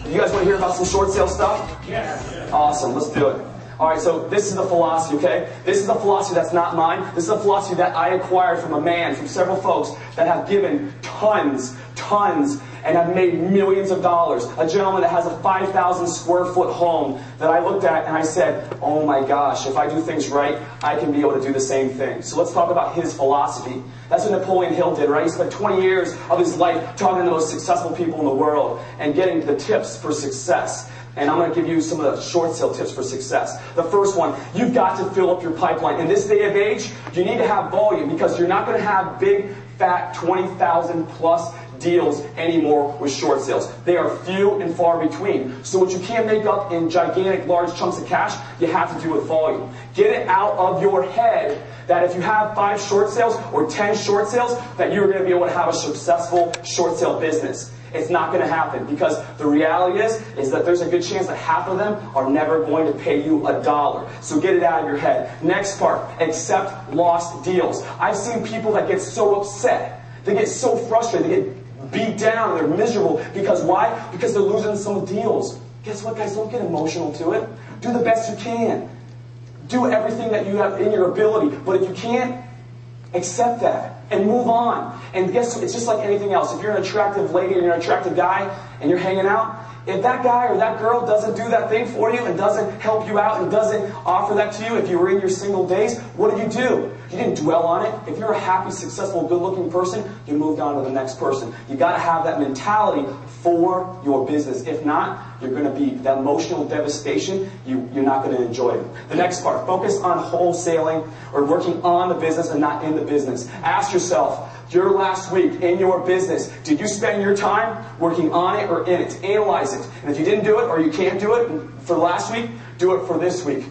You guys want to hear about some short sale stuff? Yes. Awesome, let's do it. Alright, so this is the philosophy, okay? This is the philosophy that's not mine. This is the philosophy that I acquired from a man, from several folks that have given tons, and have made millions of dollars. A gentleman that has a 5,000 square foot home that I looked at and I said, oh my gosh, if I do things right, I can be able to do the same thing. So let's talk about his philosophy. That's what Napoleon Hill did, right? He spent 20 years of his life talking to the most successful people in the world and getting the tips for success. And I'm going to give you some of the short sale tips for success. The first one, you've got to fill up your pipeline. In this day of age, you need to have volume because you're not going to have big, fat, 20,000 plus deals anymore with short sales. They are few and far between. So what you can't make up in gigantic, large chunks of cash, you have to do with volume. Get it out of your head that if you have 5 short sales or 10 short sales, that you're going to be able to have a successful short sale business. It's not going to happen because the reality is that there's a good chance that half of them are never going to pay you $1. So get it out of your head. Next part, accept lost deals. I've seen people that get so upset. They get so frustrated. They get beat down. They're miserable. Because why? Because they're losing some deals. Guess what, guys? Don't get emotional to it. Do the best you can. Do everything that you have in your ability. But if you can't, accept that and move on. And guess what? It's just like anything else. If you're an attractive lady and you're an attractive guy and you're hanging out, if that guy or that girl doesn't do that thing for you and doesn't help you out and doesn't offer that to you if you were in your single days, what did you do? You didn't dwell on it. If you're a happy, successful, good-looking person, you moved on to the next person. You got to have that mentality for your business. If not, you're going to be that emotional devastation. You're not going to enjoy it. The next part, focus on wholesaling or working on the business and not in the business. Ask yourself, your last week in your business, did you spend your time working on it or in it? Analyze it. And if you didn't do it or you can't do it for last week, do it for this week.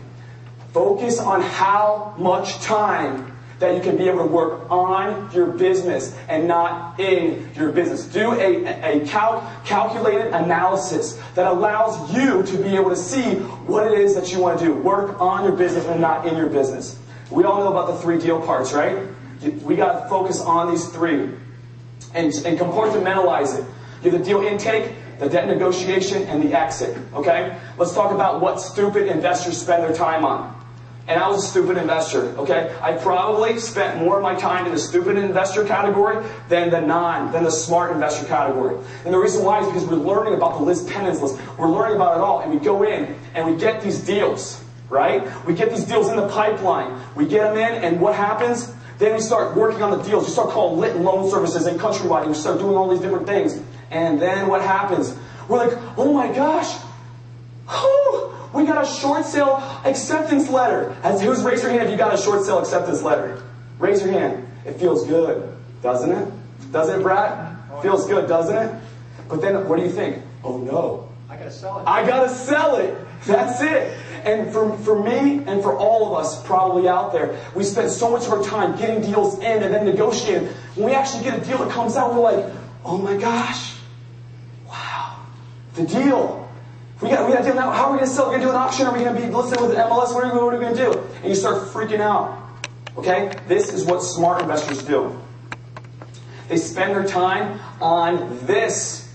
Focus on how much time that you can be able to work on your business and not in your business. Do a calculated analysis that allows you to be able to see what it is that you want to do. Work on your business and not in your business. We all know about the 3 deal parts, right? We got to focus on these 3 and compartmentalize it. You have the deal intake, the debt negotiation, and the exit. Okay? Let's talk about what stupid investors spend their time on. And I was a stupid investor, okay? I probably spent more of my time in the stupid investor category than the smart investor category. And the reason why is because we're learning about the Liz Pennon's list. We're learning about it all. And we go in and we get these deals, right? We get these deals in the pipeline. We get them in, and what happens? Then we start working on the deals. You start calling Lit Loan Services and Countrywide, and you start doing all these different things. And then what happens? We're like, oh my gosh, we got a short sale acceptance letter. Who's raise your hand if you got a short sale acceptance letter? Raise your hand. It feels good, doesn't it? Doesn't it, Brad? Feels good, doesn't it? But then what do you think? Oh no. I gotta sell it. I gotta sell it. That's it. And for me and for all of us probably out there, we spend so much of our time getting deals in and then negotiating. When we actually get a deal that comes out, we're like, oh my gosh, wow, the deal. We got a deal now. How are we going to sell? Are we going to do an auction? Are we going to be listed with an MLS? What are we going to do? And you start freaking out. Okay? This is what smart investors do. They spend their time on this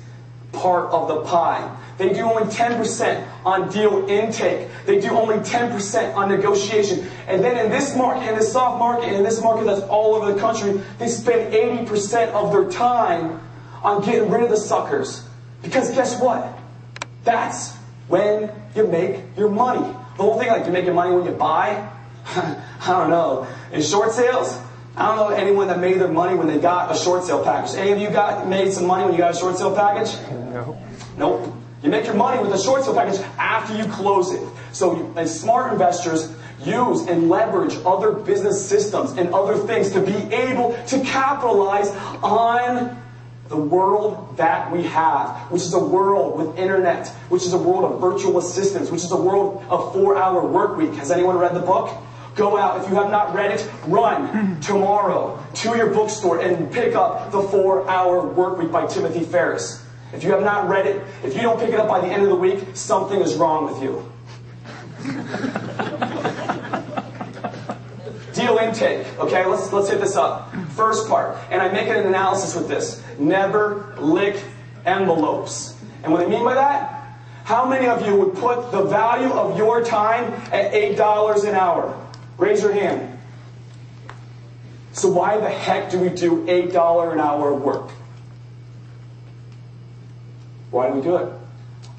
part of the pie. They do only 10% on deal intake. They do only 10% on negotiation. And then in this market, in this soft market, in this market that's all over the country, they spend 80% of their time on getting rid of the suckers. Because guess what? That's when you make your money. The whole thing, like, you make your money when you buy? I don't know. In short sales, I don't know anyone that made their money when they got a short sale package. Any of you made some money when you got a short sale package? No. Nope. You make your money with a short sale package after you close it. So as smart investors, use and leverage other business systems and other things to be able to capitalize on the world that we have, which is a world with internet, which is a world of virtual assistants, which is a world of 4-hour work week. Has anyone read the book? Go out. If you have not read it, run tomorrow to your bookstore and pick up The 4-Hour Work Week by Timothy Ferriss. If you have not read it, if you don't pick it up by the end of the week, something is wrong with you. Deal intake. Okay, let's hit this up. First part, and I make an analysis with this. Never lick envelopes. And what I mean by that How many of you would put the value of your time at $8 an hour? Raise your hand. So why the heck do we do $8 an hour work? Why do we do it?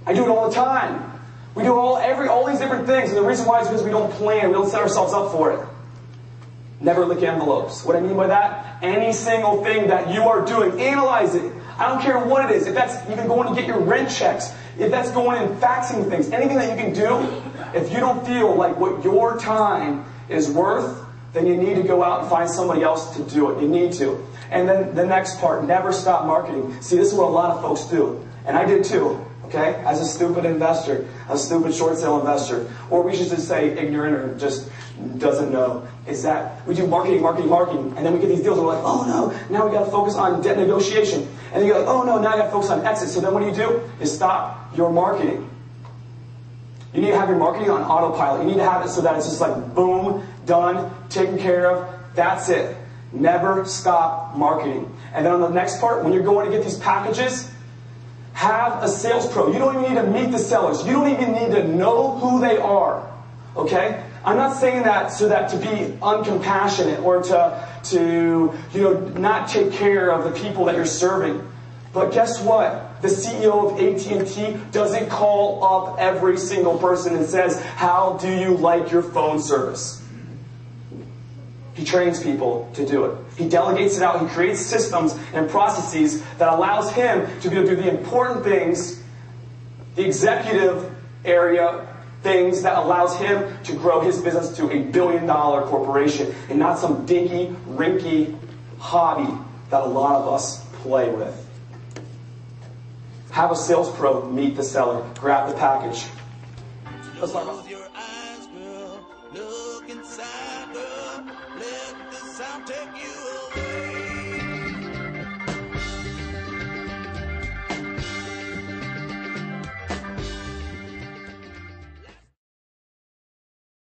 I do it all the time. We do all these different things, and the reason why is because we don't plan, we don't set ourselves up for it. Never lick envelopes. What I mean by that? Any single thing that you are doing, analyze it. I don't care what it is. If that's even going to get your rent checks, if that's going and faxing things, anything that you can do, if you don't feel like what your time is worth, then you need to go out and find somebody else to do it. You need to. And then the next part, never stop marketing. See, this is what a lot of folks do. And I did too. Okay? As a stupid investor, a stupid short sale investor, or we should just say ignorant or just doesn't know, is that we do marketing, and then we get these deals and we're like, oh no, now we got to focus on debt negotiation. And then you're like, oh no, now I got to focus on exit. So then what do? Is stop your marketing. You need to have your marketing on autopilot. You need to have it so that it's just like boom, done, taken care of, that's it. Never stop marketing. And then on the next part, when you're going to get these packages, have a sales pro. You don't even need to meet the sellers. You don't even need to know who they are. Okay? I'm not saying that so that to be uncompassionate or to not take care of the people that you're serving. But guess what? The CEO of AT&T doesn't call up every single person and says, how do you like your phone service? He trains people to do it. He delegates it out. He creates systems and processes that allows him to be able to do the important things, the executive area things that allows him to grow his business to $1 billion corporation and not some dinky, rinky hobby that a lot of us play with. Have a sales pro meet the seller. Grab the package. Let's talk about it. Look inside, girl. Let the sound take you away.